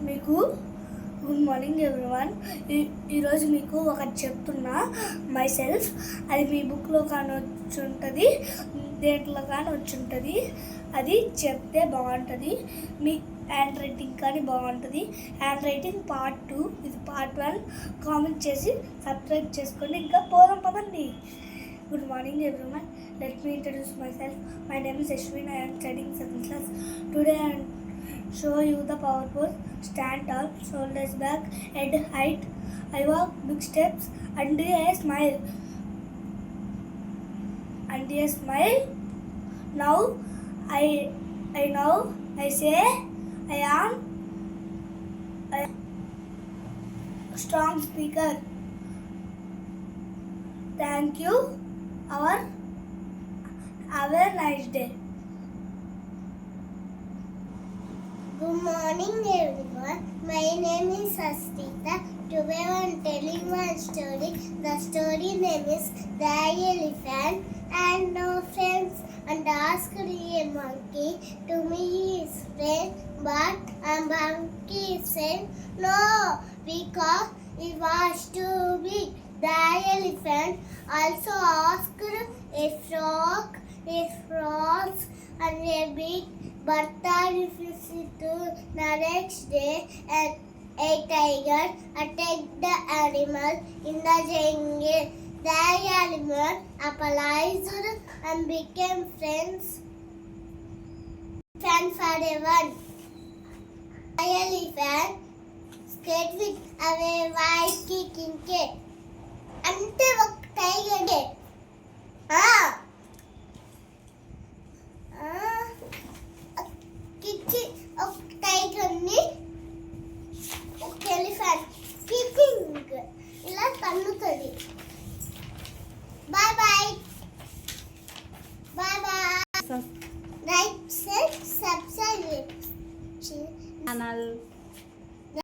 మీకు good morning everyone. ఈరోజు మీకు ఒకటి చెప్తున్నా మై సెల్ఫ్. అది మీ బుక్లో కానీ వచ్చి ఉంటుంది, దేంట్లో కానీ వచ్చి ఉంటుంది. అది చెప్తే బాగుంటుంది. మీ హ్యాండ్ రైటింగ్ కానీ బాగుంటుంది. హ్యాండ్ రైటింగ్ పార్ట్ 2, ఇది పార్ట్ 1. కామెంట్ చేసి సబ్స్క్రైబ్ చేసుకోండి. ఇంకా పోదాం పదండి. Good morning everyone. Let me introduce myself. My name is Ashwin. I am studying 7th class. Today I will show you the power pose. Stand tall, shoulders back, head height. I walk big steps and a smile. And a smile. Now I say I am a strong speaker. Thank you. Have a nice day. Good morning everyone. My name is Astita. Today I am telling one story. The story name is The Elephant and No Friends. And asked a monkey to me his friend, but a monkey said no because it was too big. The elephant also asked a frog, and a big bird visit to the next day, and a tiger attacked the animal in the jungle. The animal apologized and became friends forever. The elephant skated with a white kicking cat. అంటే ఒక tiger కిక్కి ఒక టైగర్ని ఒక elephant kicking ఇలా తన్నుతుంది. Bye bye bye bye. Like subscribe channel.